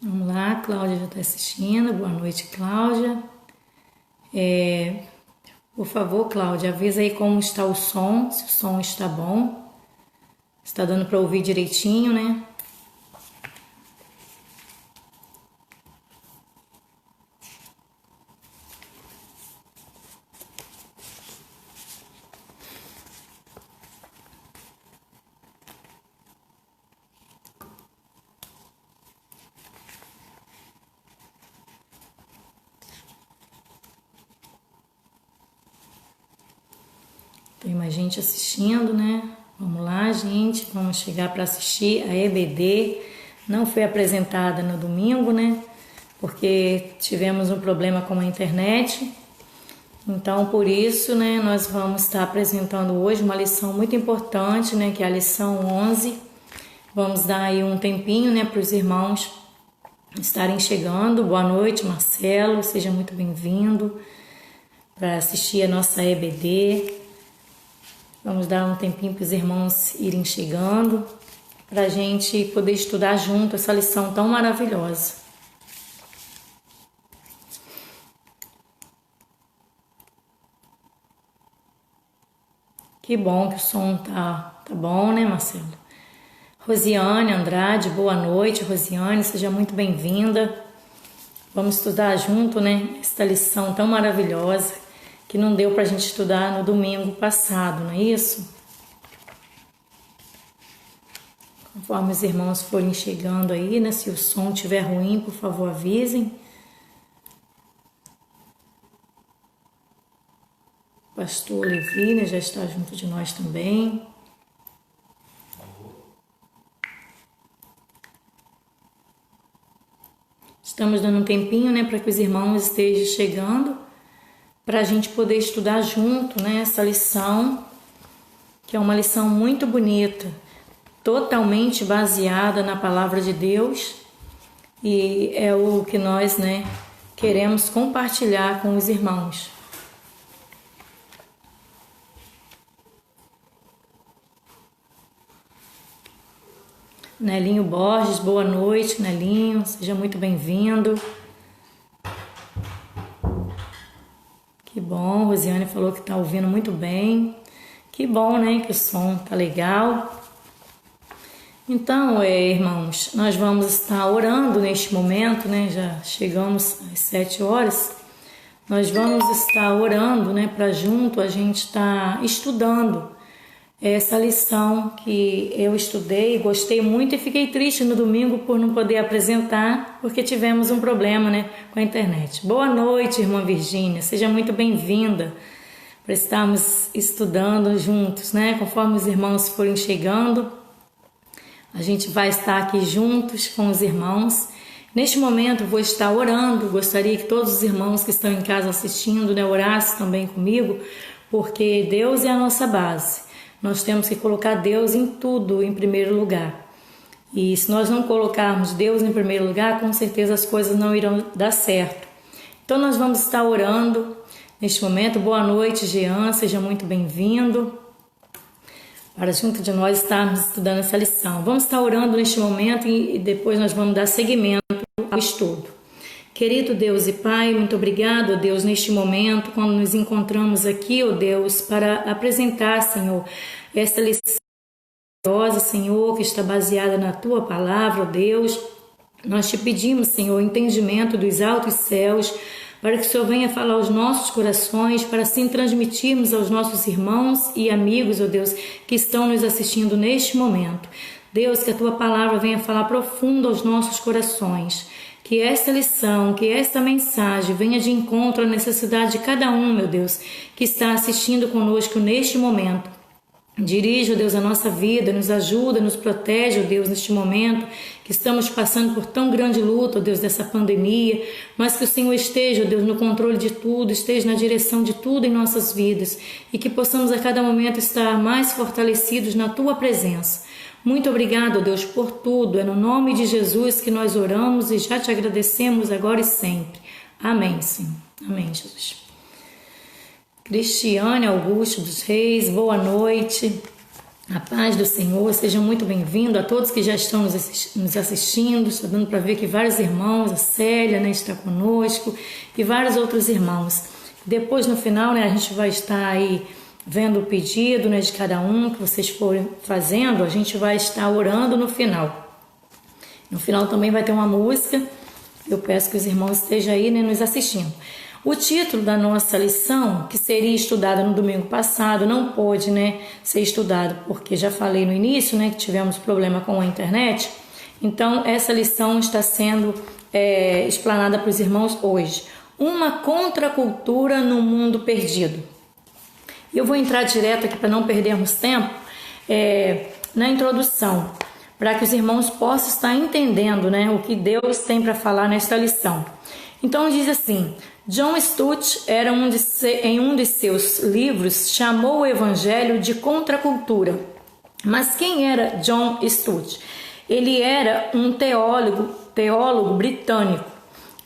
Vamos lá, Cláudia já está assistindo. Boa noite, Cláudia. Por favor, Cláudia, avisa aí como está o som, se o som está bom. Está dando para ouvir direitinho, né? Tem mais gente assistindo, né? Vamos lá, gente. Vamos chegar para assistir a EBD. Não foi apresentada no domingo, né? Porque tivemos um problema com a internet. Então, por isso, né, nós vamos estar apresentando hoje uma lição muito importante, né? Que é a lição 11. Vamos dar aí um tempinho, né, para os irmãos estarem chegando. Boa noite, Marcelo. Seja muito bem-vindo para assistir a nossa EBD. Vamos dar um tempinho para os irmãos irem chegando, para a gente poder estudar junto essa lição tão maravilhosa. Que bom que o som tá bom, né, Marcelo? Rosiane Andrade, boa noite, Rosiane, seja muito bem-vinda. Vamos estudar junto, né, esta lição tão maravilhosa que não deu para a gente estudar no domingo passado, não é isso? Conforme os irmãos forem chegando aí, né? Se o som estiver ruim, por favor, avisem. Pastor Levi, né, já está junto de nós também. Estamos dando um tempinho, né, para que os irmãos estejam chegando, para a gente poder estudar junto, né, essa lição, que é uma lição muito bonita, totalmente baseada na palavra de Deus, e é o que nós, né, queremos compartilhar com os irmãos. Nelinho Borges, boa noite, Nelinho, seja muito bem-vindo. Que bom, Rosiane falou que está ouvindo muito bem. Que bom, né, que o som tá legal. Então, irmãos, nós vamos estar orando neste momento, né, já chegamos às 7 horas. Nós vamos estar orando, né, para junto a gente estar estudando essa lição que eu estudei, gostei muito e fiquei triste no domingo por não poder apresentar, porque tivemos um problema, né, com a internet. Boa noite, irmã Virgínia, seja muito bem-vinda para estarmos estudando juntos, né? Conforme os irmãos forem chegando, a gente vai estar aqui juntos com os irmãos. Neste momento eu vou estar orando, gostaria que todos os irmãos que estão em casa assistindo, né, orassem também comigo, porque Deus é a nossa base. Nós temos que colocar Deus em tudo em primeiro lugar. E se nós não colocarmos Deus em primeiro lugar, com certeza as coisas não irão dar certo. Então nós vamos estar orando neste momento. Boa noite, Jean, seja muito bem-vindo. Para junto de nós estarmos estudando essa lição. Vamos estar orando neste momento e depois nós vamos dar seguimento ao estudo. Querido Deus e Pai, muito obrigado, ó Deus, neste momento, quando nos encontramos aqui, ó Deus, para apresentar, Senhor, esta lição, Senhor, que está baseada na Tua palavra, ó Deus. Nós te pedimos, Senhor, entendimento dos altos céus, para que o Senhor venha falar aos nossos corações, para assim transmitirmos aos nossos irmãos e amigos, ó Deus, que estão nos assistindo neste momento. Deus, que a Tua palavra venha falar profundo aos nossos corações. Que esta lição, que esta mensagem venha de encontro à necessidade de cada um, meu Deus, que está assistindo conosco neste momento. Dirige, ó Deus, a nossa vida, nos ajuda, nos protege, ó Deus, neste momento que estamos passando por tão grande luta, ó Deus, dessa pandemia, mas que o Senhor esteja, ó Deus, no controle de tudo, esteja na direção de tudo em nossas vidas e que possamos a cada momento estar mais fortalecidos na Tua presença. Muito obrigado, ó Deus, por tudo. É no nome de Jesus que nós oramos e já te agradecemos agora e sempre. Amém, Senhor. Amém, Jesus. Cristiane Augusto dos Reis, boa noite. A paz do Senhor, sejam muito bem-vindos a todos que já estão nos assistindo. Está dando para ver que vários irmãos, a Célia, né, está conosco e vários outros irmãos. Depois, no final, né, a gente vai estar aí vendo o pedido, né, de cada um que vocês forem fazendo. A gente vai estar orando no final. No final também vai ter uma música. Eu peço que os irmãos estejam aí, né, nos assistindo. O título da nossa lição, que seria estudada no domingo passado, não pôde, né, ser estudado, porque já falei no início, né, que tivemos problema com a internet. Então, essa lição está sendo explanada para os irmãos hoje. Uma contracultura no mundo perdido. Eu vou entrar direto aqui para não perdermos tempo na introdução, para que os irmãos possam estar entendendo, né, o que Deus tem para falar nesta lição. Então, diz assim: John Stott em um de seus livros chamou o evangelho de contracultura. Mas quem era John Stott? Ele era um teólogo britânico.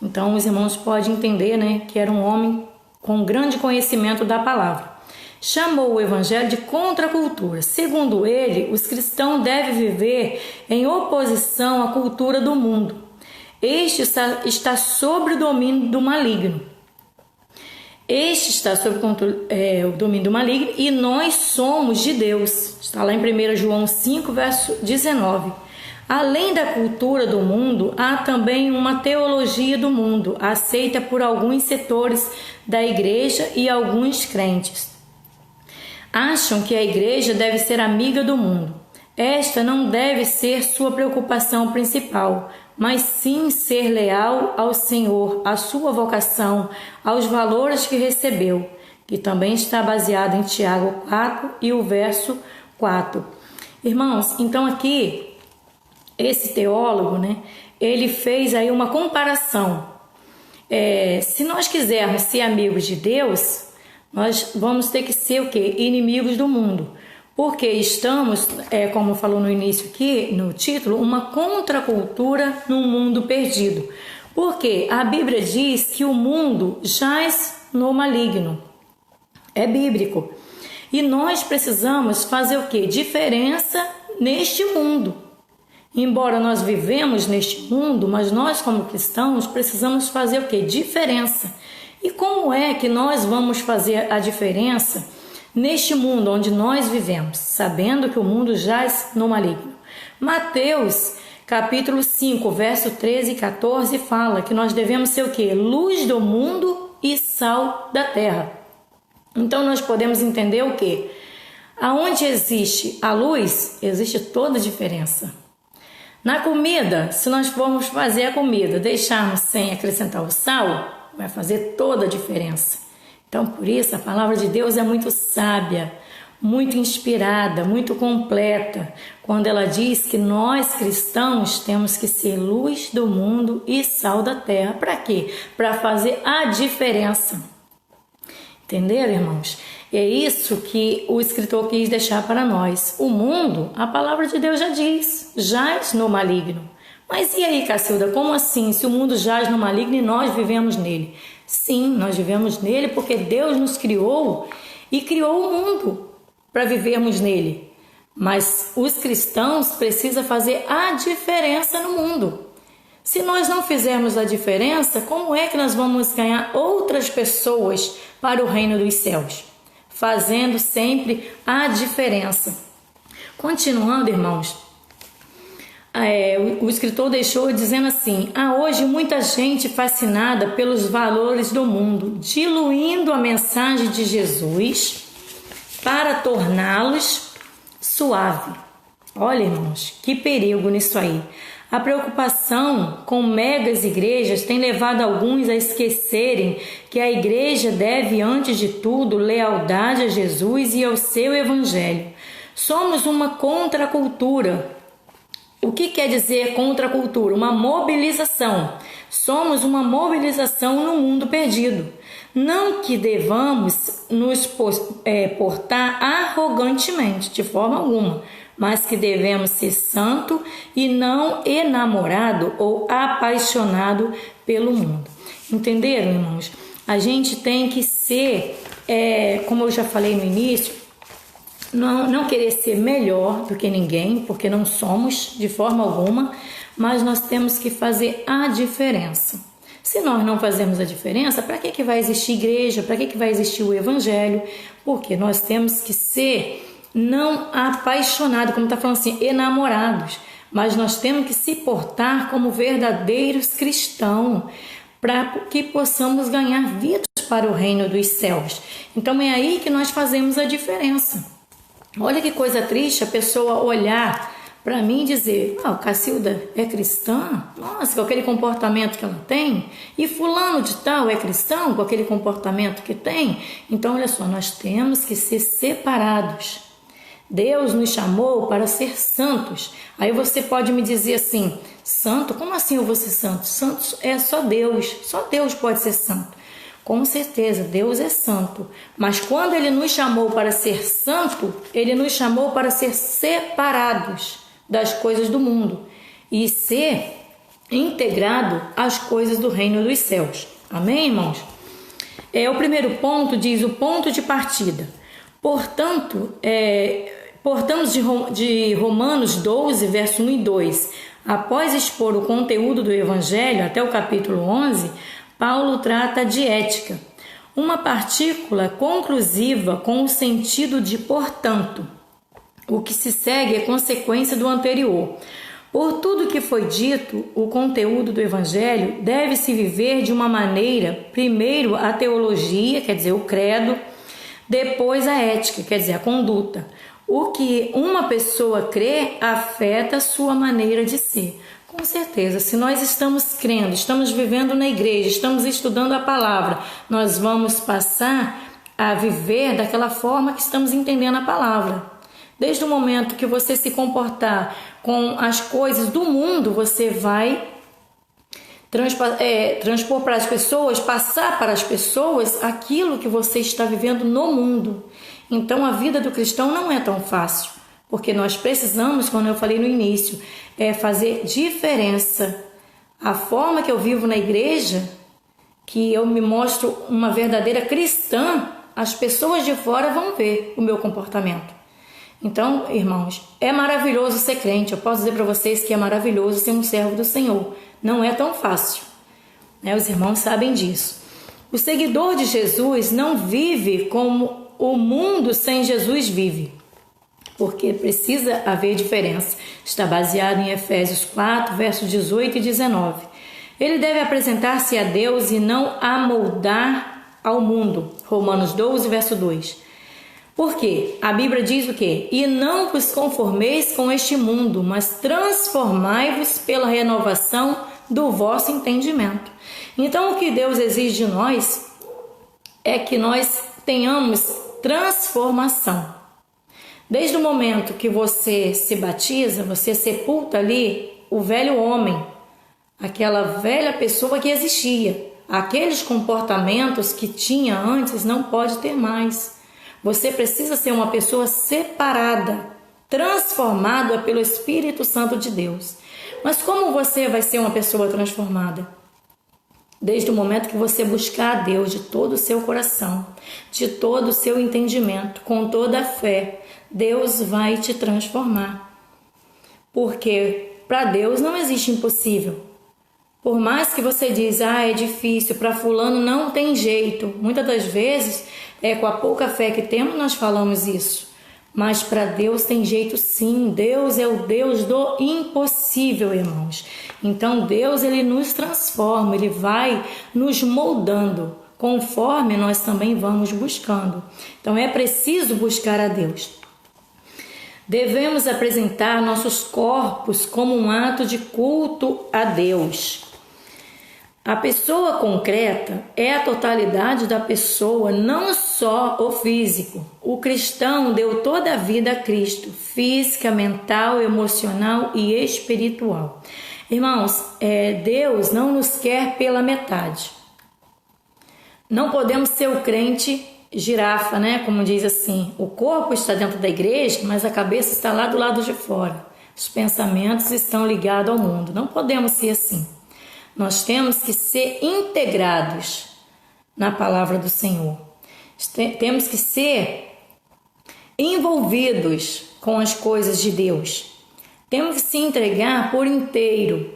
Então os irmãos podem entender, né, que era um homem com grande conhecimento da palavra. Chamou o evangelho de contracultura. Segundo ele, os cristãos devem viver em oposição à cultura do mundo. Este está sob o domínio do maligno. Este está sob o domínio do maligno e nós somos de Deus. Está lá em 1 João 5, verso 19. Além da cultura do mundo, há também uma teologia do mundo, aceita por alguns setores da igreja e alguns crentes. Acham que a igreja deve ser amiga do mundo. Esta não deve ser sua preocupação principal, mas sim ser leal ao Senhor, à sua vocação, aos valores que recebeu, que também está baseado em Tiago 4 e o verso 4. Irmãos, então aqui, esse teólogo, né, ele fez aí uma comparação. Se nós quisermos ser amigos de Deus, nós vamos ter que ser o quê? Inimigos do mundo. Porque estamos, como falou no início aqui, no título, uma contracultura num mundo perdido. Porque a Bíblia diz que o mundo jaz no maligno. É bíblico. E nós precisamos fazer o quê? Diferença neste mundo. Embora nós vivemos neste mundo, mas nós como cristãos precisamos fazer o quê? Diferença. E como é que nós vamos fazer a diferença neste mundo onde nós vivemos, sabendo que o mundo jaz no maligno? Mateus, capítulo 5, verso 13 e 14, fala que nós devemos ser o quê? Luz do mundo e sal da terra. Então nós podemos entender o quê? Aonde existe a luz, existe toda a diferença. Na comida, se nós formos fazer a comida, deixarmos sem acrescentar o sal, vai fazer toda a diferença. Então, por isso, a palavra de Deus é muito sábia, muito inspirada, muito completa, quando ela diz que nós cristãos temos que ser luz do mundo e sal da terra. Para quê? Para fazer a diferença. Entenderam, irmãos? E é isso que o escritor quis deixar para nós. O mundo, a palavra de Deus já diz, jaz no maligno. Mas e aí, Cacilda, como assim? Se o mundo jaz no maligno e nós vivemos nele? Sim, nós vivemos nele porque Deus nos criou e criou o mundo para vivermos nele. Mas os cristãos precisam fazer a diferença no mundo. Se nós não fizermos a diferença, como é que nós vamos ganhar outras pessoas para o reino dos céus? Fazendo sempre a diferença. Continuando, irmãos, o escritor deixou dizendo assim: há hoje muita gente fascinada pelos valores do mundo, diluindo a mensagem de Jesus para torná-los suave. Olha, irmãos, que perigo nisso aí. A preocupação com megas igrejas tem levado alguns a esquecerem que a igreja deve, antes de tudo, lealdade a Jesus e ao seu evangelho. Somos uma contracultura. O que quer dizer contracultura? Uma mobilização. Somos uma mobilização no mundo perdido. Não que devamos nos portar arrogantemente, de forma alguma, mas que devemos ser santo e não enamorado ou apaixonado pelo mundo. Entenderam, irmãos? A gente tem que ser, como eu já falei no início, não querer ser melhor do que ninguém, porque não somos de forma alguma, mas nós temos que fazer a diferença. Se nós não fazemos a diferença, para que vai existir igreja? Para que vai existir o evangelho? Porque nós temos que ser não apaixonados, como está falando assim, enamorados, mas nós temos que se portar como verdadeiros cristãos, para que possamos ganhar vidas para o reino dos céus. Então é aí que nós fazemos a diferença. Olha que coisa triste a pessoa olhar para mim e dizer: Cacilda é cristã? Nossa, com aquele comportamento que ela tem. E fulano de tal é cristão com aquele comportamento que tem. Então olha só, nós temos que ser separados. Deus nos chamou para ser santos. Aí você pode me dizer assim: santo? Como assim eu vou ser santo? Santo é só Deus pode ser santo. Com certeza, Deus é santo. Mas quando Ele nos chamou para ser santo, Ele nos chamou para ser separados das coisas do mundo e ser integrado às coisas do reino dos céus. Amém, irmãos? O primeiro ponto diz o ponto de partida. Portanto, portamos de Romanos 12, verso 1 e 2. Após expor o conteúdo do Evangelho até o capítulo 11, Paulo trata de ética, uma partícula conclusiva com o sentido de portanto. O que se segue é consequência do anterior. Por tudo que foi dito, o conteúdo do Evangelho deve-se viver de uma maneira, primeiro a teologia, quer dizer, o credo, depois a ética, quer dizer, a conduta. O que uma pessoa crê afeta a sua maneira de ser. Com certeza, se nós estamos crendo, estamos vivendo na igreja, estamos estudando a palavra, nós vamos passar a viver daquela forma que estamos entendendo a palavra. Desde o momento que você se comportar com as coisas do mundo, você vai transpor para as pessoas, passar para as pessoas aquilo que você está vivendo no mundo. Então a vida do cristão não é tão fácil, porque nós precisamos, como eu falei no início, fazer diferença. A forma que eu vivo na igreja, que eu me mostro uma verdadeira cristã, as pessoas de fora vão ver o meu comportamento. Então, irmãos, é maravilhoso ser crente. Eu posso dizer para vocês que é maravilhoso ser um servo do Senhor. Não é tão fácil, né? Os irmãos sabem disso. O seguidor de Jesus não vive como o mundo sem Jesus vive, porque precisa haver diferença. Está baseado em Efésios 4, versos 18 e 19. Ele deve apresentar-se a Deus e não amoldar ao mundo. Romanos 12, verso 2. Por quê? A Bíblia diz o quê? E não vos conformeis com este mundo, mas transformai-vos pela renovação do vosso entendimento. Então, o que Deus exige de nós é que nós tenhamos transformação. Desde o momento que você se batiza, você sepulta ali o velho homem, aquela velha pessoa que existia. Aqueles comportamentos que tinha antes não pode ter mais. Você precisa ser uma pessoa separada, transformada pelo Espírito Santo de Deus. Mas como você vai ser uma pessoa transformada? Desde o momento que você buscar a Deus de todo o seu coração, de todo o seu entendimento, com toda a fé, Deus vai te transformar. Porque para Deus não existe impossível. Por mais que você diz, é difícil, para fulano não tem jeito. Muitas das vezes, com a pouca fé que temos, nós falamos isso. Mas para Deus tem jeito sim. Deus é o Deus do impossível, irmãos. Então Deus, Ele nos transforma, Ele vai nos moldando, conforme nós também vamos buscando. Então é preciso buscar a Deus. Devemos apresentar nossos corpos como um ato de culto a Deus. A pessoa concreta é a totalidade da pessoa, não só o físico. O cristão deu toda a vida a Cristo, física, mental, emocional e espiritual. Irmãos, Deus não nos quer pela metade. Não podemos ser o crente girafa, né? Como diz assim, o corpo está dentro da igreja, mas a cabeça está lá do lado de fora. Os pensamentos estão ligados ao mundo. Não podemos ser assim. Nós temos que ser integrados na palavra do Senhor. Temos que ser envolvidos com as coisas de Deus. Temos que se entregar por inteiro,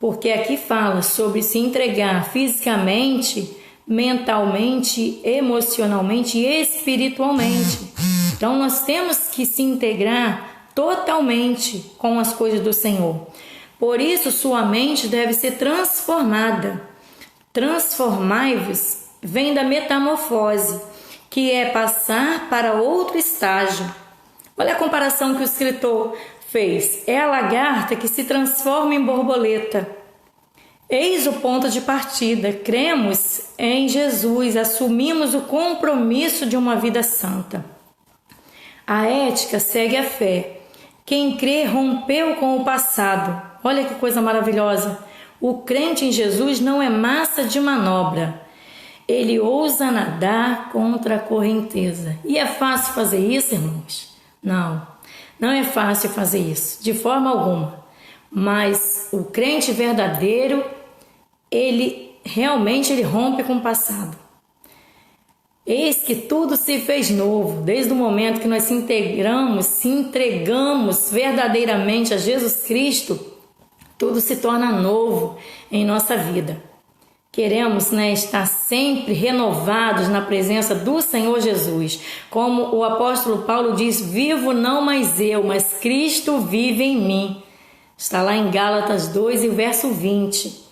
porque aqui fala sobre se entregar fisicamente, mentalmente, emocionalmente e espiritualmente. Então nós temos que se integrar totalmente com as coisas do Senhor. Por isso sua mente deve ser transformada. Transformai-vos vem da metamorfose, que é passar para outro estágio. Olha a comparação que o escritor fez. É a lagarta que se transforma em borboleta. Eis o ponto de partida. Cremos em Jesus, assumimos o compromisso de uma vida santa. A ética segue a fé. Quem crê rompeu com o passado. Olha que coisa maravilhosa. O crente em Jesus não é massa de manobra. Ele ousa nadar contra a correnteza. E é fácil fazer isso, irmãos? Não é fácil fazer isso, de forma alguma. Mas o crente verdadeiro, ele realmente rompe com o passado. Eis que tudo se fez novo, desde o momento que nós se entregamos verdadeiramente a Jesus Cristo, tudo se torna novo em nossa vida. Queremos, estar sempre renovados na presença do Senhor Jesus. Como o apóstolo Paulo diz, vivo não mais eu, mas Cristo vive em mim. Está lá em Gálatas 2 e verso 20.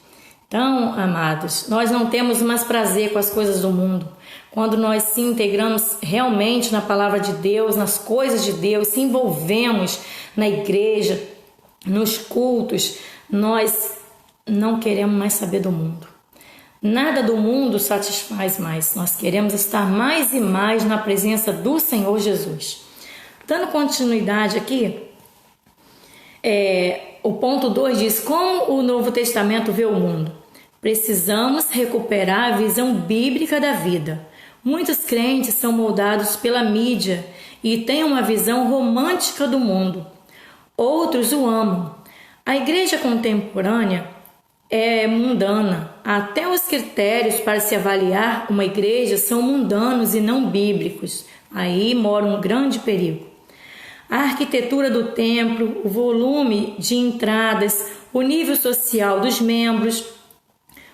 Então, amados, nós não temos mais prazer com as coisas do mundo. Quando nós se integramos realmente na palavra de Deus, nas coisas de Deus, se envolvemos na igreja, nos cultos, nós não queremos mais saber do mundo. Nada do mundo satisfaz mais. Nós queremos estar mais e mais na presença do Senhor Jesus. Dando continuidade aqui, o ponto 2 diz: como o Novo Testamento vê o mundo? Precisamos recuperar a visão bíblica da vida. Muitos crentes são moldados pela mídia e têm uma visão romântica do mundo. Outros o amam. A igreja contemporânea é mundana. Até os critérios para se avaliar uma igreja são mundanos e não bíblicos. Aí mora um grande perigo. A arquitetura do templo, o volume de entradas, o nível social dos membros.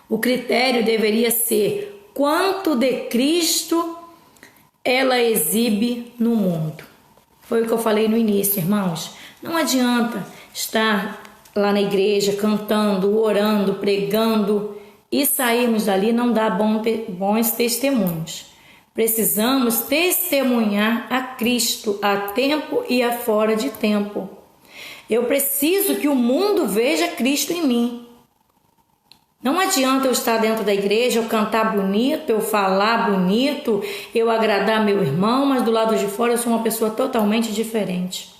O critério deveria ser quanto de Cristo ela exibe no mundo. Foi o que eu falei no início, irmãos. Não adianta estar lá na igreja cantando, orando, pregando e sairmos dali não dá bons testemunhos. Precisamos testemunhar a Cristo a tempo e a fora de tempo. Eu preciso que o mundo veja Cristo em mim. Não adianta eu estar dentro da igreja, eu cantar bonito, eu falar bonito, eu agradar meu irmão, mas do lado de fora eu sou uma pessoa totalmente diferente.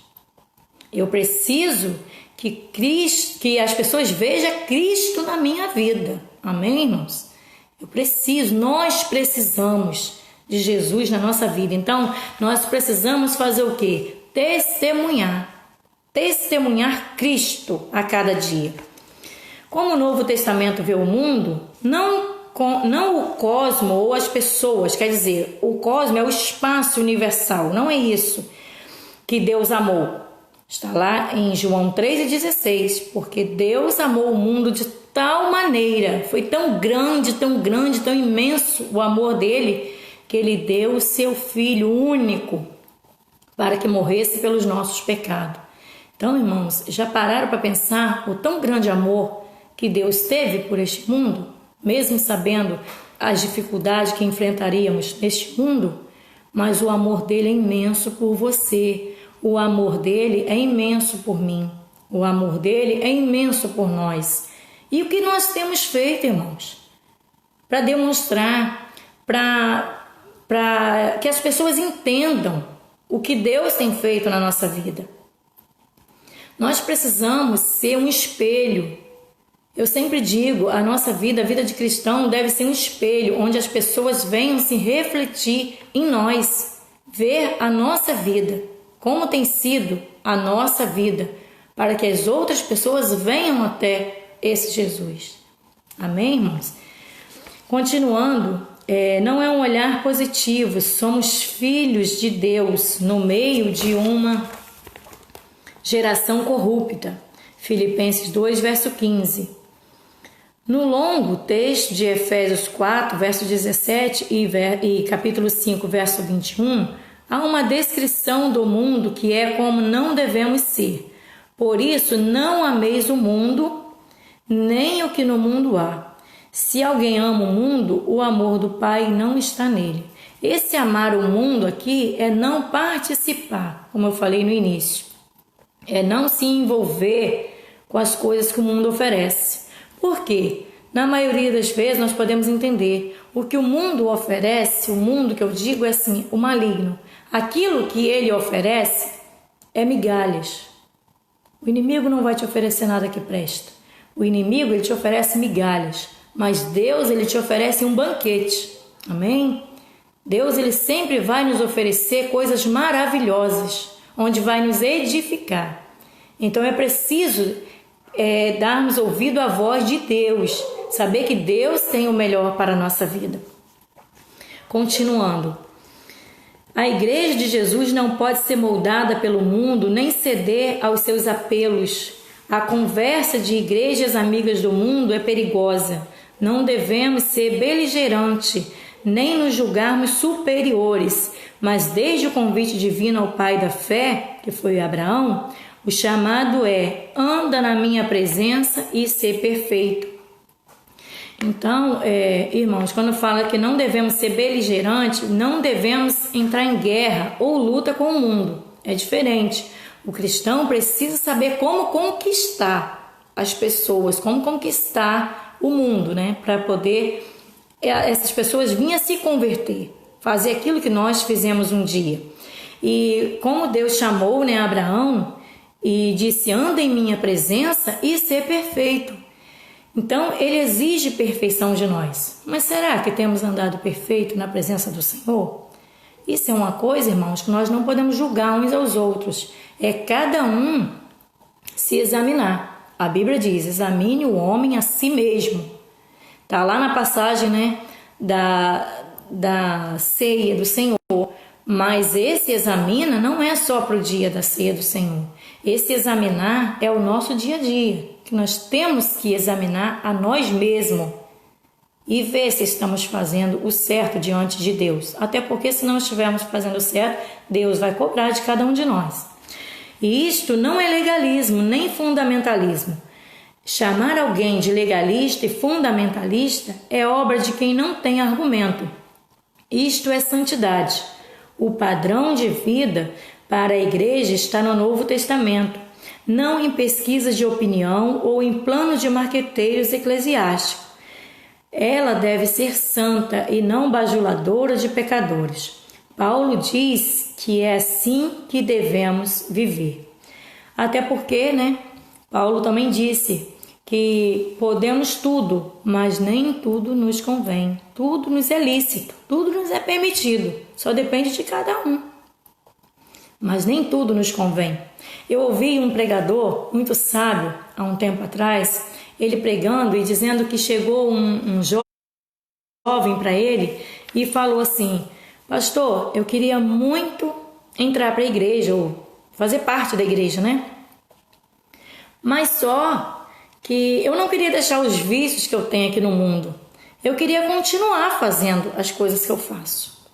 Eu preciso que as pessoas vejam Cristo na minha vida. Amém, irmãos? Nós precisamos de Jesus na nossa vida. Então, nós precisamos fazer o quê? Testemunhar Cristo a cada dia. Como o Novo Testamento vê o mundo, não o cosmo ou as pessoas, quer dizer, o cosmo é o espaço universal, não é isso que Deus amou. Está lá em João 3,16, porque Deus amou o mundo de tal maneira, foi tão grande, tão imenso o amor dele, que ele deu o seu Filho único para que morresse pelos nossos pecados. Então, irmãos, já pararam para pensar o tão grande amor que Deus teve por este mundo, mesmo sabendo as dificuldades que enfrentaríamos neste mundo? Mas o amor dele é imenso por você, o amor dele é imenso por mim, o amor dele é imenso por nós. E o que nós temos feito, irmãos? Para demonstrar, para que as pessoas entendam o que Deus tem feito na nossa vida. Nós precisamos ser um espelho. Eu sempre digo, a nossa vida, a vida de cristão, deve ser um espelho onde as pessoas venham se refletir em nós, ver a nossa vida, como tem sido a nossa vida, para que as outras pessoas venham até esse Jesus. Amém, irmãos? Continuando, não é um olhar positivo. Somos filhos de Deus no meio de uma geração corrupta. Filipenses 2, verso 15. No longo texto de Efésios 4, verso 17 e capítulo 5, verso 21, há uma descrição do mundo que é como não devemos ser. Por isso, não ameis o mundo, nem o que no mundo há. Se alguém ama o mundo, o amor do Pai não está nele. Esse amar o mundo aqui é não participar, como eu falei no início. É não se envolver com as coisas que o mundo oferece. Por quê? Na maioria das vezes nós podemos entender o que o mundo oferece, o mundo que eu digo é assim, o maligno. Aquilo que ele oferece é migalhas. O inimigo não vai te oferecer nada que presta. O inimigo ele te oferece migalhas, mas Deus ele te oferece um banquete. Amém? Deus ele sempre vai nos oferecer coisas maravilhosas, onde vai nos edificar. Então é preciso darmos ouvido à voz de Deus, saber que Deus tem o melhor para a nossa vida. Continuando, a igreja de Jesus não pode ser moldada pelo mundo nem ceder aos seus apelos. A conversa de igrejas amigas do mundo é perigosa. Não devemos ser beligerantes, nem nos julgarmos superiores, mas desde o convite divino ao pai da fé, que foi Abraão, o chamado é: anda na minha presença e ser perfeito. Então, irmãos, quando fala que não devemos ser beligerantes, não devemos entrar em guerra ou luta com o mundo. É diferente. O cristão precisa saber como conquistar as pessoas, como conquistar o mundo, né? Para poder essas pessoas virem a se converter, fazer aquilo que nós fizemos um dia. E como Deus chamou, né, Abraão e disse: anda em minha presença e ser perfeito. Então, ele exige perfeição de nós. Mas será que temos andado perfeito na presença do Senhor? Isso é uma coisa, irmãos, que nós não podemos julgar uns aos outros. É cada um se examinar. A Bíblia diz: examine o homem a si mesmo. Está lá na passagem, né, da ceia do Senhor. Mas esse examina não é só para o dia da ceia do Senhor. Esse examinar é o nosso dia a dia, que nós temos que examinar a nós mesmos e ver se estamos fazendo o certo diante de Deus. Até porque se não estivermos fazendo o certo, Deus vai cobrar de cada um de nós. E isto não é legalismo nem fundamentalismo. Chamar alguém de legalista e fundamentalista é obra de quem não tem argumento. Isto é santidade. O padrão de vida para a igreja está no Novo Testamento, não em pesquisas de opinião ou em planos de marqueteiros eclesiásticos. Ela deve ser santa e não bajuladora de pecadores. Paulo diz que é assim que devemos viver. Até porque, né, Paulo também disse que podemos tudo, mas nem tudo nos convém. Tudo nos é lícito, tudo nos é permitido, só depende de cada um. Mas nem tudo nos convém. Eu ouvi um pregador muito sábio, há um tempo atrás, ele pregando e dizendo que chegou um jovem para ele e falou assim: pastor, eu queria muito entrar para a igreja, ou fazer parte da igreja, né? Mas só que eu não queria deixar os vícios que eu tenho aqui no mundo. Eu queria continuar fazendo as coisas que eu faço.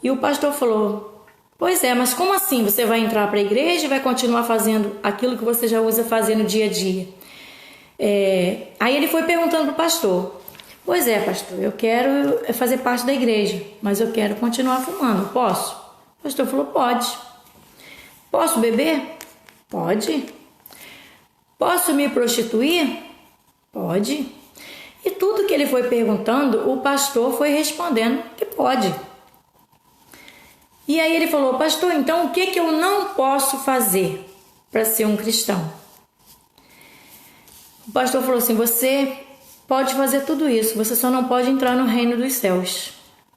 E o pastor falou: pois é, mas como assim? Você vai entrar para a igreja e vai continuar fazendo aquilo que você já usa fazer no dia a dia? Aí ele foi perguntando para o pastor: pois é, pastor, eu quero fazer parte da igreja, mas eu quero continuar fumando, posso? O pastor falou: pode. Posso beber? Pode. Posso me prostituir? Pode. E tudo que ele foi perguntando, o pastor foi respondendo que pode. E aí ele falou: pastor, então o que eu não posso fazer para ser um cristão? O pastor falou assim: você pode fazer tudo isso, você só não pode entrar no reino dos céus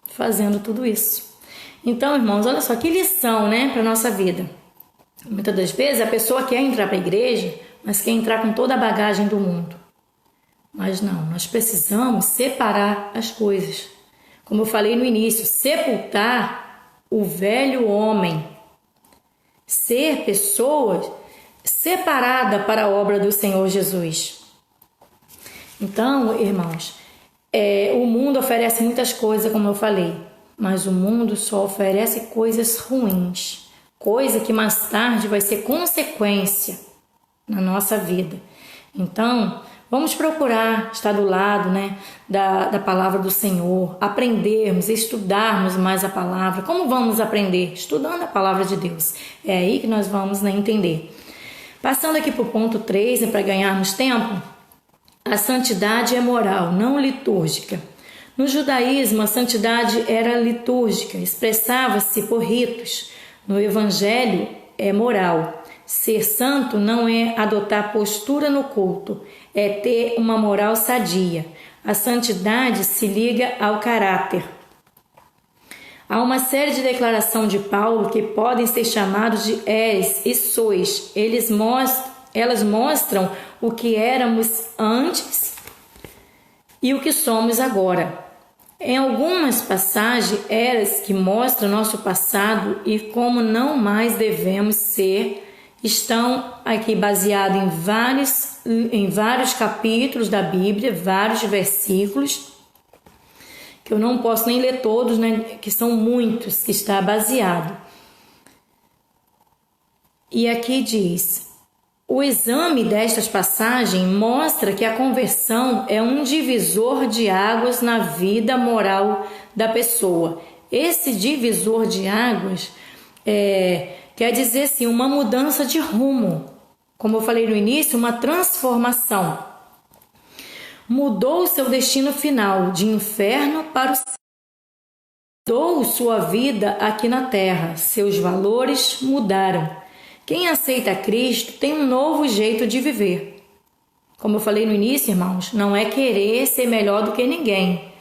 fazendo tudo isso. Então, irmãos, olha só que lição, né, para a nossa vida. Muitas das vezes a pessoa quer entrar para a igreja, mas quer entrar com toda a bagagem do mundo. Mas não, nós precisamos separar as coisas. Como eu falei no início, sepultar o velho homem, ser pessoas separadas para a obra do Senhor Jesus. Então, irmãos, o mundo oferece muitas coisas, como eu falei, mas o mundo só oferece coisas ruins, coisa que mais tarde vai ser consequência na nossa vida. Então, vamos procurar estar do lado, da palavra do Senhor, aprendermos, estudarmos mais a palavra. Como vamos aprender? Estudando a palavra de Deus. É aí que nós vamos entender. Passando aqui para o ponto 3, para ganharmos tempo, a santidade é moral, não litúrgica. No judaísmo, a santidade era litúrgica, expressava-se por ritos. No evangelho, é moral. Ser santo não é adotar postura no culto, é ter uma moral sadia. A santidade se liga ao caráter. Há uma série de declarações de Paulo que podem ser chamados de és e sois. Elas mostram o que éramos antes e o que somos agora. Em algumas passagens, eras que mostram nosso passado e como não mais devemos ser, estão aqui baseados em vários capítulos da Bíblia, vários versículos, que eu não posso nem ler todos, que são muitos, que está baseado. E aqui diz: o exame destas passagens mostra que a conversão é um divisor de águas na vida moral da pessoa. Esse divisor de águas quer dizer assim, uma mudança de rumo. Como eu falei no início, uma transformação. Mudou o seu destino final, de inferno para o céu. Mudou sua vida aqui na terra, seus valores mudaram. Quem aceita Cristo tem um novo jeito de viver. Como eu falei no início, irmãos, não é querer ser melhor do que ninguém.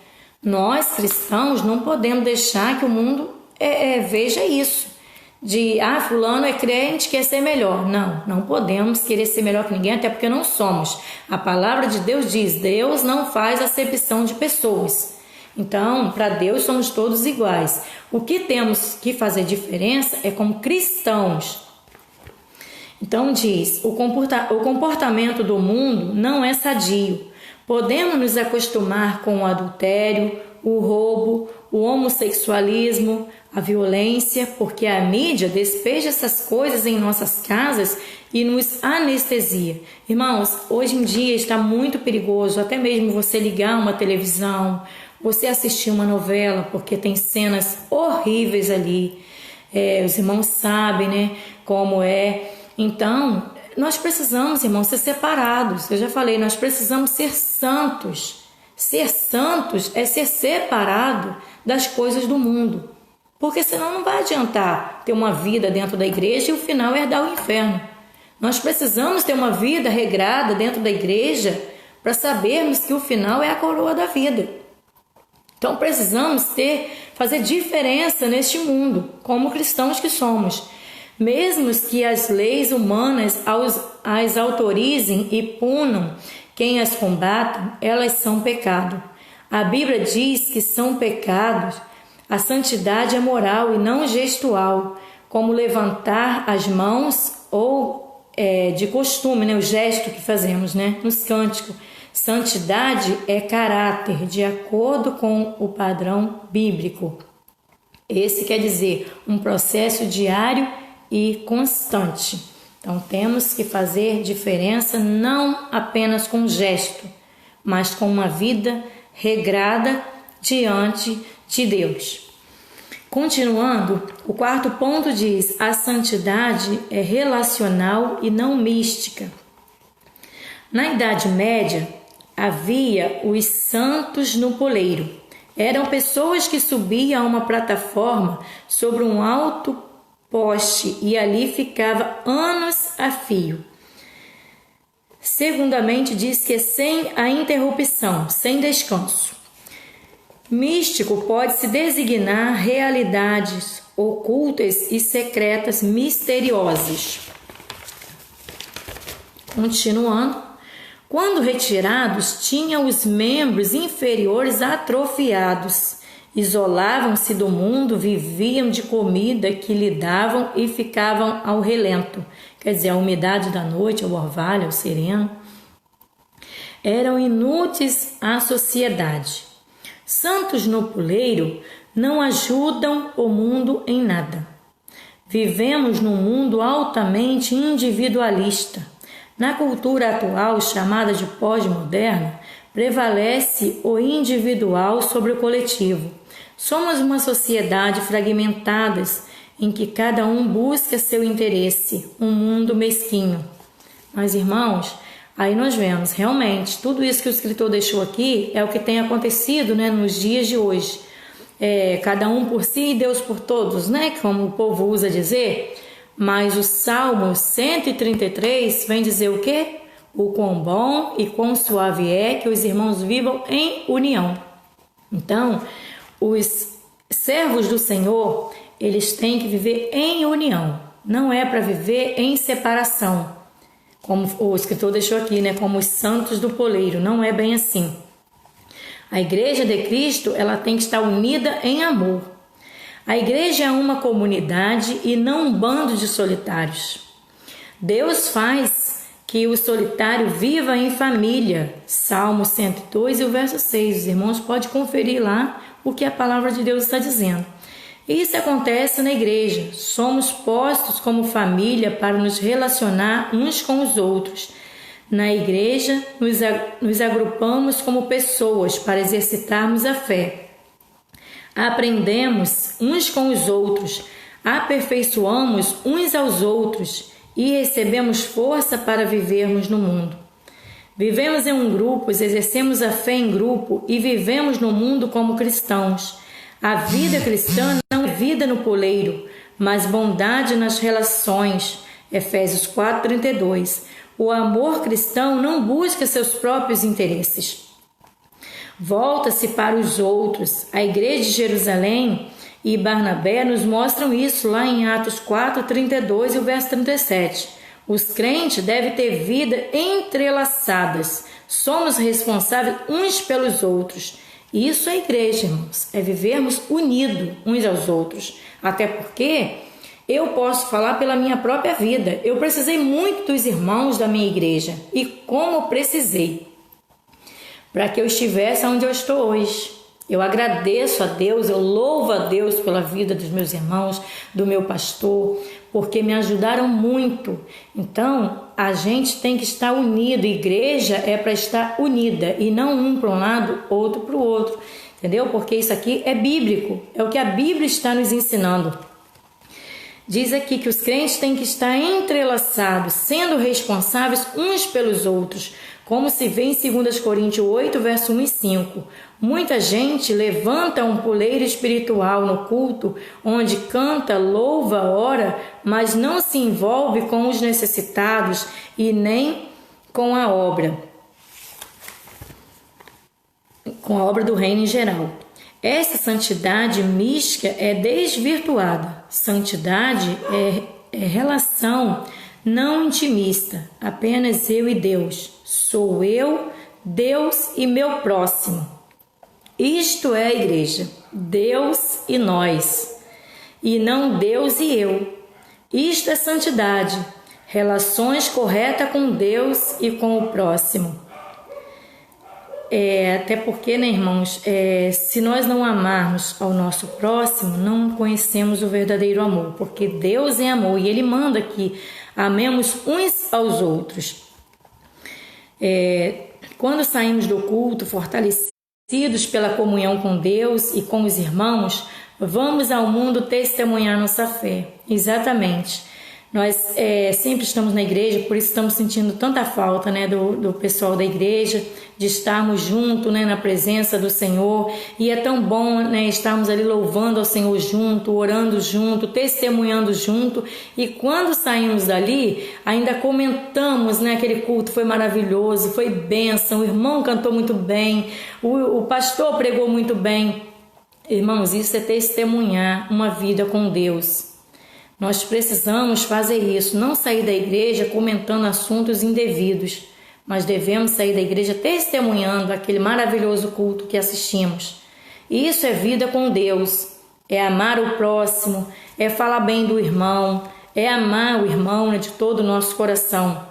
Nós, cristãos, não podemos deixar que o mundo veja isso. Fulano é crente, quer ser melhor. Não podemos querer ser melhor que ninguém, até porque não somos. A palavra de Deus diz, Deus não faz acepção de pessoas. Então, para Deus somos todos iguais. O que temos que fazer diferença é como cristãos. Então diz, o comportamento do mundo não é sadio. Podemos nos acostumar com o adultério, o roubo, o homossexualismo, a violência, porque a mídia despeja essas coisas em nossas casas e nos anestesia. Irmãos, hoje em dia está muito perigoso, até mesmo você ligar uma televisão, você assistir uma novela, porque tem cenas horríveis ali. Os irmãos sabem, como é. Então, nós precisamos, irmãos, ser separados. Eu já falei, nós precisamos ser santos. Ser santos é ser separado das coisas do mundo. Porque senão não vai adiantar ter uma vida dentro da igreja e o final é herdar o inferno. Nós precisamos ter uma vida regrada dentro da igreja para sabermos que o final é a coroa da vida. Então precisamos fazer diferença neste mundo, como cristãos que somos. Mesmo que as leis humanas as autorizem e punam quem as combata, elas são pecado. A Bíblia diz que são pecados. A santidade é moral e não gestual, como levantar as mãos ou de costume, o gesto que fazemos nos cânticos. Santidade é caráter, de acordo com o padrão bíblico. Esse quer dizer um processo diário e constante. Então temos que fazer diferença não apenas com gesto, mas com uma vida regrada diante de Deus. Continuando, o quarto ponto diz: a santidade é relacional e não mística. Na Idade Média, havia os santos no poleiro. Eram pessoas que subiam a uma plataforma sobre um alto poste e ali ficava anos a fio. Segundamente, diz que sem a interrupção, sem descanso. Místico pode-se designar realidades ocultas e secretas misteriosas. Continuando, quando retirados, tinham os membros inferiores atrofiados Isolavam-se do mundo, viviam de comida que lhe davam e ficavam ao relento, quer dizer, a umidade da noite, ao orvalho, ao sereno. Eram inúteis à sociedade. Santos no puleiro não ajudam o mundo em nada. Vivemos num mundo altamente individualista. Na cultura atual, chamada de pós-moderna, prevalece o individual sobre o coletivo. Somos uma sociedade fragmentada em que cada um busca seu interesse, um mundo mesquinho. Mas, irmãos, aí nós vemos, realmente, tudo isso que o escritor deixou aqui é o que tem acontecido, né, nos dias de hoje. Cada um por si e Deus por todos, né, como o povo usa dizer. Mas o Salmo 133 vem dizer o quê? O quão bom e quão suave é que os irmãos vivam em união. Então, os servos do Senhor, eles têm que viver em união. Não é para viver em separação, como o escritor deixou aqui, né? Como os santos do poleiro. Não é bem assim. A igreja de Cristo, ela tem que estar unida em amor. A igreja é uma comunidade e não um bando de solitários. Deus faz que o solitário viva em família. Salmo 102 e o verso 6. Os irmãos podem conferir lá o que a palavra de Deus está dizendo. Isso acontece na igreja. Somos postos como família para nos relacionar uns com os outros. Na igreja, nos agrupamos como pessoas para exercitarmos a fé. Aprendemos uns com os outros, aperfeiçoamos uns aos outros e recebemos força para vivermos no mundo. Vivemos em um grupo, exercemos a fé em grupo e vivemos no mundo como cristãos. A vida cristã não é vida no poleiro, mas bondade nas relações. Efésios 4:32. O amor cristão não busca seus próprios interesses. Volta-se para os outros. A igreja de Jerusalém e Barnabé nos mostram isso lá em Atos 4:32 e o verso 37. Os crentes devem ter vida entrelaçadas. Somos responsáveis uns pelos outros. Isso é igreja, irmãos. É vivermos unidos uns aos outros. Até porque eu posso falar pela minha própria vida. Eu precisei muito dos irmãos da minha igreja. E como precisei para que eu estivesse onde eu estou hoje. Eu agradeço a Deus, eu louvo a Deus pela vida dos meus irmãos, do meu pastor, porque me ajudaram muito. Então, a gente tem que estar unido. Igreja é para estar unida e não um para um lado, outro para o outro. Entendeu? Porque isso aqui é bíblico, é o que a Bíblia está nos ensinando. Diz aqui que os crentes têm que estar entrelaçados, sendo responsáveis uns pelos outros, como se vê em 2 Coríntios 8, verso 1 e 5. Muita gente levanta um puleiro espiritual no culto, onde canta, louva, ora, mas não se envolve com os necessitados e nem com a obra do reino em geral. Essa santidade mística é desvirtuada. Santidade é relação não intimista, apenas eu e Deus. Sou eu, Deus e meu próximo. Isto é a igreja, Deus e nós, e não Deus e eu. Isto é santidade, relações corretas com Deus e com o próximo. Até porque, né, irmãos, se nós não amarmos ao nosso próximo, não conhecemos o verdadeiro amor, porque Deus é amor e Ele manda que amemos uns aos outros. Quando saímos do culto, fortalecidos pela comunhão com Deus e com os irmãos, vamos ao mundo testemunhar nossa fé. Exatamente. Nós sempre estamos na igreja, por isso estamos sentindo tanta falta, né, do pessoal da igreja, de estarmos juntos, né, na presença do Senhor. E é tão bom, né, estarmos ali louvando ao Senhor junto, orando junto, testemunhando junto. E quando saímos dali, ainda comentamos, né, aquele culto foi maravilhoso, foi bênção, o irmão cantou muito bem, o pastor pregou muito bem. Irmãos, isso é testemunhar uma vida com Deus. Nós precisamos fazer isso, não sair da igreja comentando assuntos indevidos, mas devemos sair da igreja testemunhando aquele maravilhoso culto que assistimos. Isso é vida com Deus, é amar o próximo, é falar bem do irmão, é amar o irmão, né, de todo o nosso coração.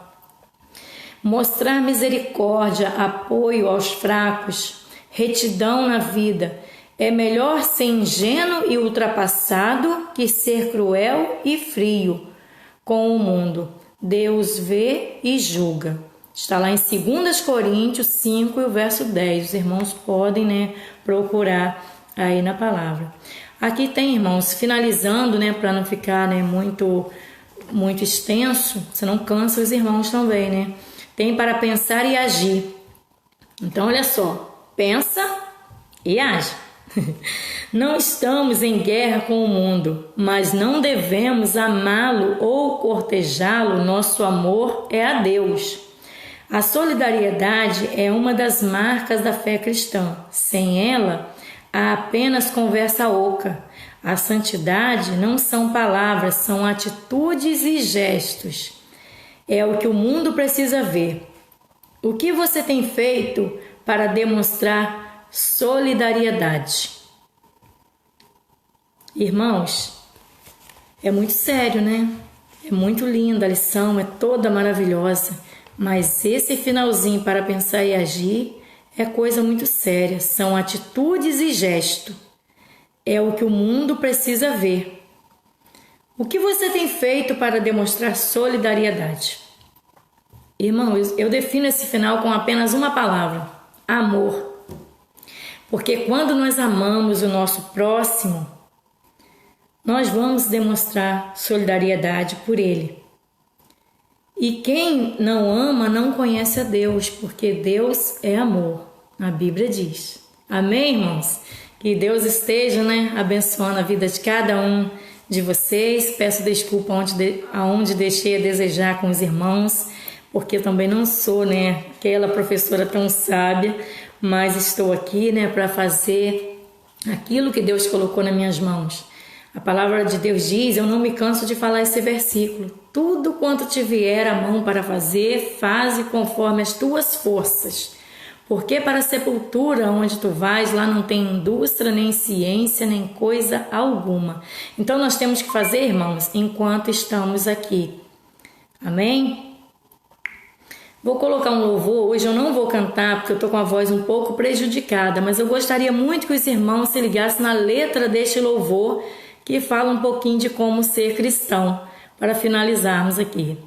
Mostrar misericórdia, apoio aos fracos, retidão na vida. É melhor ser ingênuo e ultrapassado que ser cruel e frio com o mundo. Deus vê e julga. Está lá em 2 Coríntios 5 e o verso 10. Os irmãos podem, né, procurar aí na palavra. Aqui tem, irmãos, finalizando, né, para não ficar, né, muito extenso, senão cansa os irmãos também, né? Tem para pensar e agir. Então, olha só, pensa e age. Não estamos em guerra com o mundo, mas não devemos amá-lo ou cortejá-lo. Nosso amor é a Deus. A solidariedade é uma das marcas da fé cristã. Sem ela, há apenas conversa oca. A santidade não são palavras, são atitudes e gestos. É o que o mundo precisa ver. O que você tem feito para demonstrar solidariedade? Irmãos, é muito sério, né? É muito linda a lição, é toda maravilhosa, mas esse finalzinho para pensar e agir é coisa muito séria, são atitudes e gesto. É o que o mundo precisa ver. O que você tem feito para demonstrar solidariedade? Irmãos, eu defino esse final com apenas uma palavra: amor. Porque quando nós amamos o nosso próximo, nós vamos demonstrar solidariedade por ele. E quem não ama não conhece a Deus, porque Deus é amor, a Bíblia diz. Amém, irmãos? Que Deus esteja, né, abençoando a vida de cada um de vocês. Peço desculpa aonde deixei a desejar com os irmãos, porque eu também não sou, né, aquela professora tão sábia, mas estou aqui, né, para fazer aquilo que Deus colocou nas minhas mãos. A palavra de Deus diz, eu não me canso de falar esse versículo: tudo quanto te vier a mão para fazer, faze conforme as tuas forças. Porque para a sepultura onde tu vais, lá não tem indústria, nem ciência, nem coisa alguma. Então nós temos que fazer, irmãos, enquanto estamos aqui. Amém? Vou colocar um louvor. Hoje eu não vou cantar porque eu estou com a voz um pouco prejudicada, mas eu gostaria muito que os irmãos se ligassem na letra deste louvor, que fala um pouquinho de como ser cristão, para finalizarmos aqui.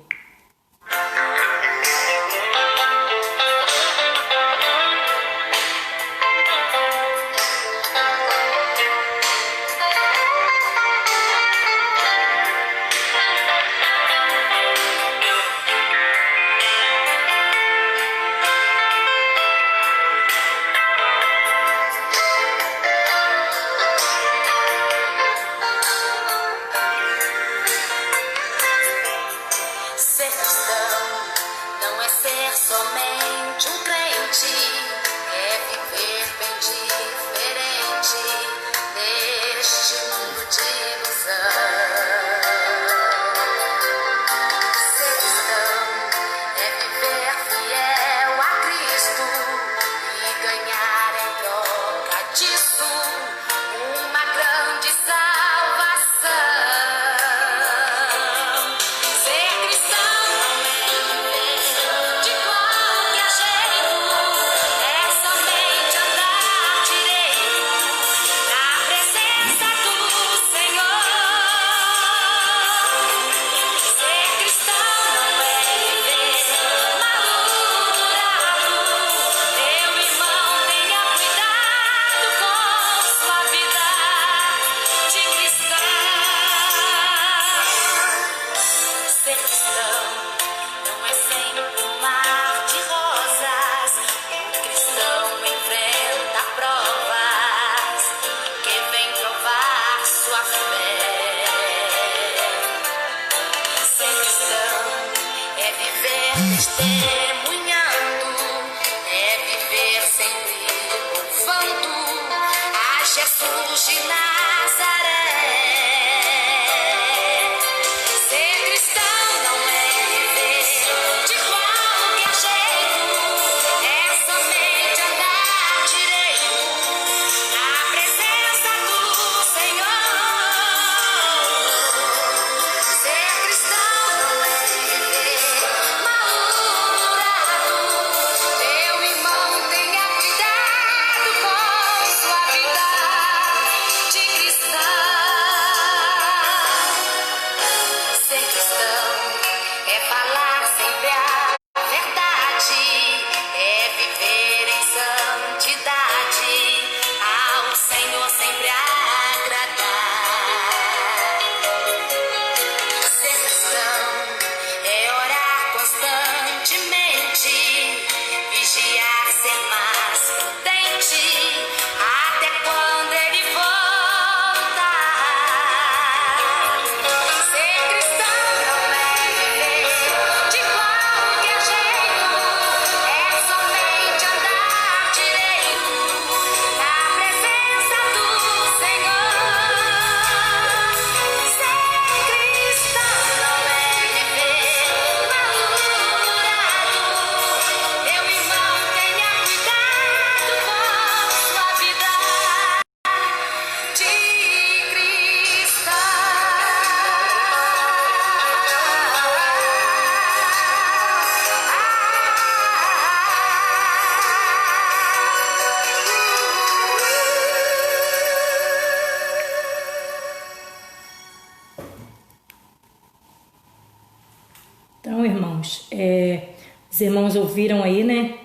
Os irmãos ouviram aí, né?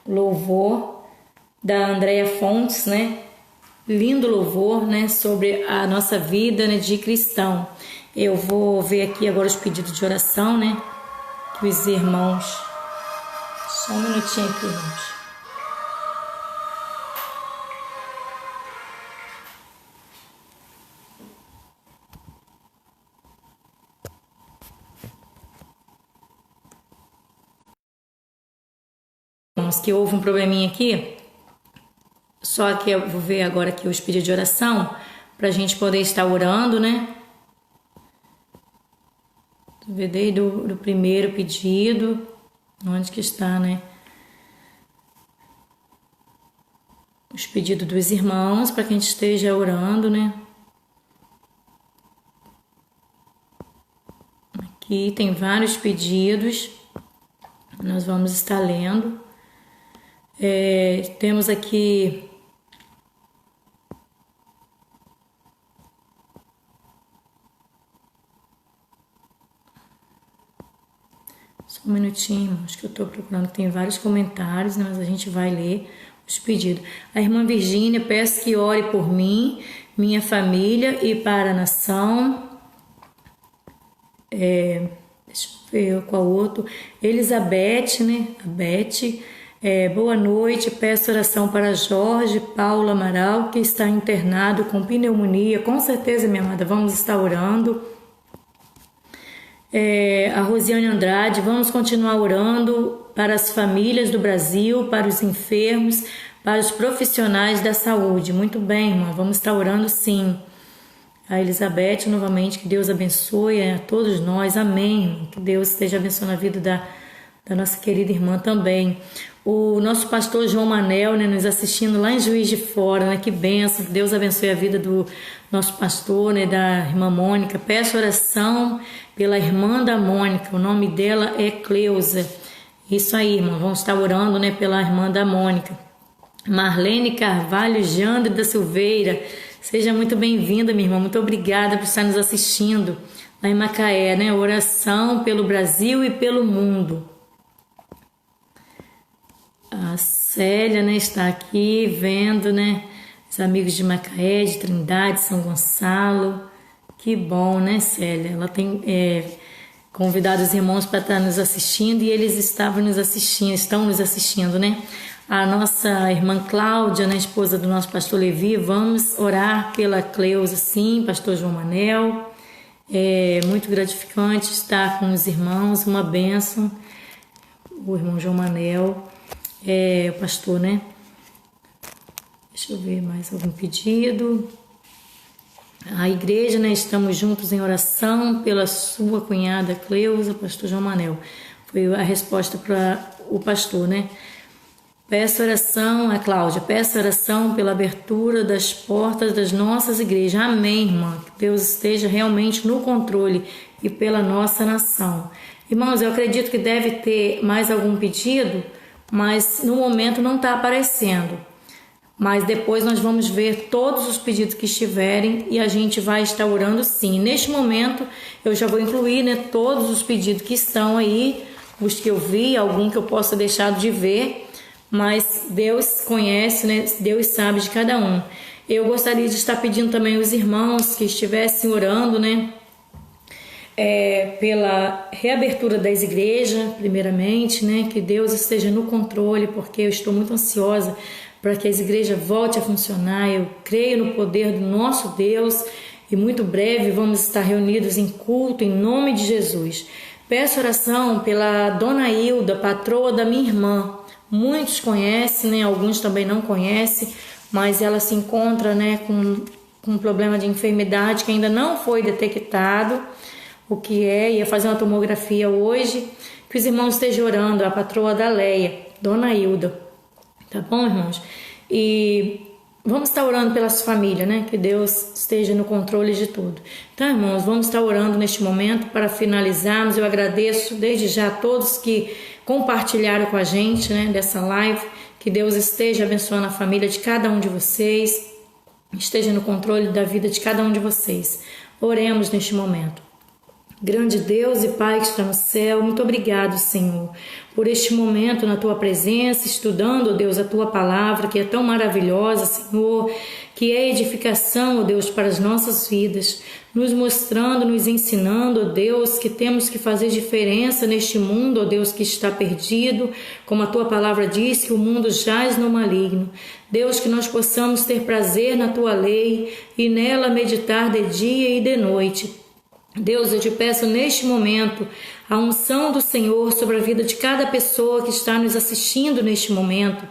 O louvor da Andréia Fontes, né? Lindo louvor, né? Sobre a nossa vida, né, de cristão. Eu vou ver aqui agora os pedidos de oração, né? Que os irmãos... Só um minutinho aqui, irmãos. Que houve um probleminha aqui, só que eu vou ver agora aqui os pedidos de oração para a gente poder estar orando, né? Ver desde do primeiro pedido, onde que está, né? Os pedidos dos irmãos para que a gente esteja orando, né? Aqui tem vários pedidos, nós vamos estar lendo. Temos aqui só um minutinho, acho que eu estou procurando, tem vários comentários, né, mas a gente vai ler os pedidos. A irmã Virgínia, peço que ore por mim, minha família e para a nação. Deixa eu ver qual outro. Elizabeth, né? A Beth. Boa noite, peço oração para Jorge Paulo Amaral, que está internado com pneumonia. Com certeza, minha amada, vamos estar orando. A Rosiane Andrade, vamos continuar orando para as famílias do Brasil, para os enfermos, para os profissionais da saúde. Muito bem, irmã, vamos estar orando sim. A Elizabeth, novamente, que Deus abençoe a todos nós, amém, irmã. Que Deus esteja abençoando a vida da nossa querida irmã também. O nosso pastor João Manel, né, nos assistindo lá em Juiz de Fora, né, que bênção, que Deus abençoe a vida do nosso pastor, né, da irmã Mônica. Peço oração pela irmã da Mônica, o nome dela é Cleusa. Isso aí, irmã, vamos estar orando, né, pela irmã da Mônica. Marlene Carvalho Jandre da Silveira, seja muito bem-vinda, minha irmã, muito obrigada por estar nos assistindo lá em Macaé, né, oração pelo Brasil e pelo mundo. A Célia, né, está aqui vendo, né, os amigos de Macaé, de Trindade, São Gonçalo. Que bom, né, Célia? Ela tem convidado os irmãos para estar nos assistindo e eles estão nos assistindo, né? A nossa irmã Cláudia, né, esposa do nosso pastor Levi, vamos orar pela Cleusa, sim, pastor João Manel. É muito gratificante estar com os irmãos, uma bênção. O irmão João Manel. O pastor, né? Deixa eu ver mais algum pedido. A igreja, né? Estamos juntos em oração pela sua cunhada Cleusa, pastor João Manel. Foi a resposta para o pastor, né? Peço oração, a Cláudia, peço oração pela abertura das portas das nossas igrejas. Amém, irmã. Que Deus esteja realmente no controle e pela nossa nação. Irmãos, eu acredito que deve ter mais algum pedido, mas no momento não está aparecendo. Mas depois nós vamos ver todos os pedidos que estiverem e a gente vai estar orando sim. Neste momento eu já vou incluir, né, todos os pedidos que estão aí, os que eu vi, algum que eu possa deixar de ver, mas Deus conhece, né, Deus sabe de cada um. Eu gostaria de estar pedindo também aos irmãos que estivessem orando, né, pela reabertura das igrejas, primeiramente, né, que Deus esteja no controle, porque eu estou muito ansiosa para que as igrejas voltem a funcionar. Eu creio no poder do nosso Deus e muito breve vamos estar reunidos em culto em nome de Jesus. Peço oração pela Dona Hilda, patroa da minha irmã. Muitos conhecem, né, alguns também não conhecem, mas ela se encontra, né, com um problema de enfermidade que ainda não foi detectado. O que ia fazer uma tomografia hoje, que os irmãos estejam orando, a patroa da Leia, Dona Hilda, tá bom, irmãos? E vamos estar orando pela sua família, né? Que Deus esteja no controle de tudo. Então, irmãos, vamos estar orando neste momento para finalizarmos. Eu agradeço desde já a todos que compartilharam com a gente, né, dessa live. Que Deus esteja abençoando a família de cada um de vocês, esteja no controle da vida de cada um de vocês. Oremos neste momento. Grande Deus e Pai que está no céu, muito obrigado, Senhor, por este momento na Tua presença, estudando, ó Deus, a Tua palavra, que é tão maravilhosa, Senhor, que é edificação, ó Deus, para as nossas vidas, nos mostrando, nos ensinando, ó Deus, que temos que fazer diferença neste mundo, ó Deus, que está perdido, como a Tua palavra diz, que o mundo jaz no maligno. Deus, que nós possamos ter prazer na Tua lei e nela meditar de dia e de noite. Deus, eu te peço neste momento a unção do Senhor sobre a vida de cada pessoa que está nos assistindo neste momento.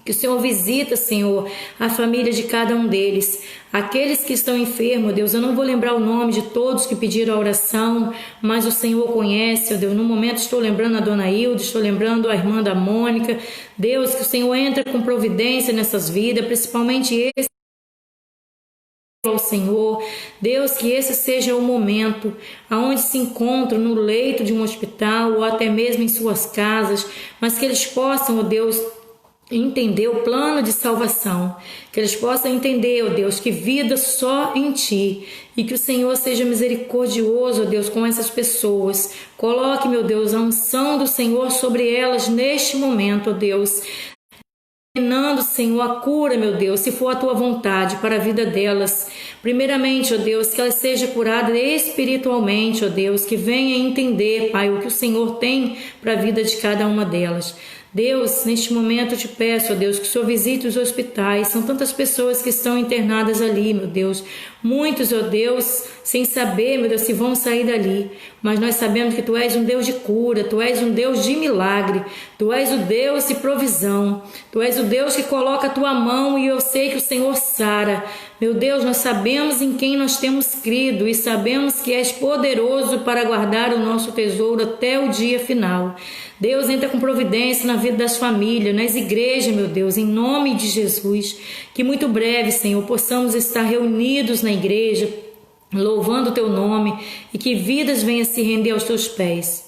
Que o Senhor visita, Senhor, a família de cada um deles. Aqueles que estão enfermos, Deus, eu não vou lembrar o nome de todos que pediram a oração, mas o Senhor conhece, ó Deus. No momento estou lembrando a Dona Hilda, estou lembrando a irmã da Mônica. Deus, que o Senhor entre com providência nessas vidas, principalmente esse. Ao Senhor, Deus, que esse seja o momento aonde se encontram no leito de um hospital ou até mesmo em suas casas, mas que eles possam, ó Deus, entender o plano de salvação, que eles possam entender, ó Deus, que vida só em Ti e que o Senhor seja misericordioso, ó Deus, com essas pessoas. Coloque, meu Deus, a unção do Senhor sobre elas neste momento, ó Deus. Ordenando, Senhor, a cura, meu Deus, se for a Tua vontade para a vida delas. Primeiramente, ó Deus, que elas sejam curadas espiritualmente, ó Deus, que venha entender, Pai, o que o Senhor tem para a vida de cada uma delas. Deus, neste momento eu te peço, ó Deus, que o Senhor visite os hospitais. São tantas pessoas que estão internadas ali, meu Deus. Muitos, ó Deus, sem saber, meu Deus, se vão sair dali. Mas nós sabemos que Tu és um Deus de cura, Tu és um Deus de milagre, Tu és o Deus de provisão, Tu és o Deus que coloca a Tua mão e eu sei que o Senhor sara. Meu Deus, nós sabemos em quem nós temos crido e sabemos que És poderoso para guardar o nosso tesouro até o dia final. Deus, entra com providência na vida das famílias, nas igrejas, meu Deus, em nome de Jesus. Que muito breve, Senhor, possamos estar reunidos na igreja, louvando o Teu nome e que vidas venham se render aos Teus pés.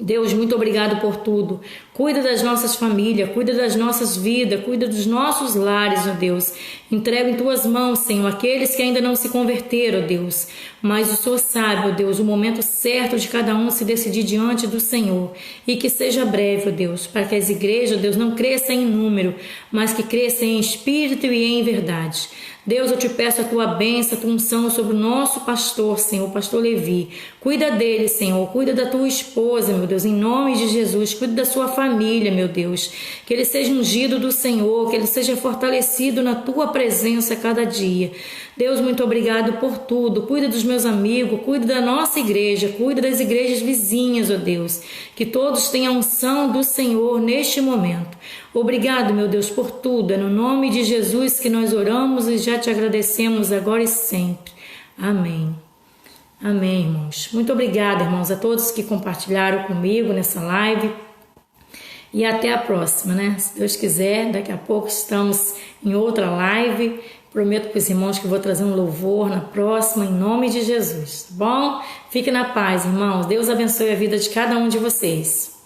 Deus, muito obrigado por tudo. Cuida das nossas famílias, cuida das nossas vidas, cuida dos nossos lares, ó Deus. Entrego em Tuas mãos, Senhor, aqueles que ainda não se converteram, ó Deus. Mas o Senhor sabe, ó Deus, o momento certo de cada um se decidir diante do Senhor. E que seja breve, ó Deus, para que as igrejas, ó Deus, não cresçam em número, mas que cresçam em espírito e em verdade. Deus, eu te peço a Tua bênção, a Tua unção sobre o nosso pastor, Senhor, o pastor Levi. Cuida dele, Senhor, cuida da Tua esposa, meu Deus, em nome de Jesus. Cuida da sua família, meu Deus. Que ele seja ungido do Senhor, que ele seja fortalecido na Tua presença a cada dia. Deus, muito obrigado por tudo. Cuida dos meus amigos, cuida da nossa igreja, cuida das igrejas vizinhas, ó Deus. Que todos tenham a unção do Senhor neste momento. Obrigado, meu Deus, por tudo. É no nome de Jesus que nós oramos e já Te agradecemos agora e sempre. Amém. Amém, irmãos. Muito obrigada, irmãos, a todos que compartilharam comigo nessa live. E até a próxima, né? Se Deus quiser, daqui a pouco estamos em outra live. Prometo para os irmãos que vou trazer um louvor na próxima, em nome de Jesus, tá bom? Fique na paz, irmãos. Deus abençoe a vida de cada um de vocês.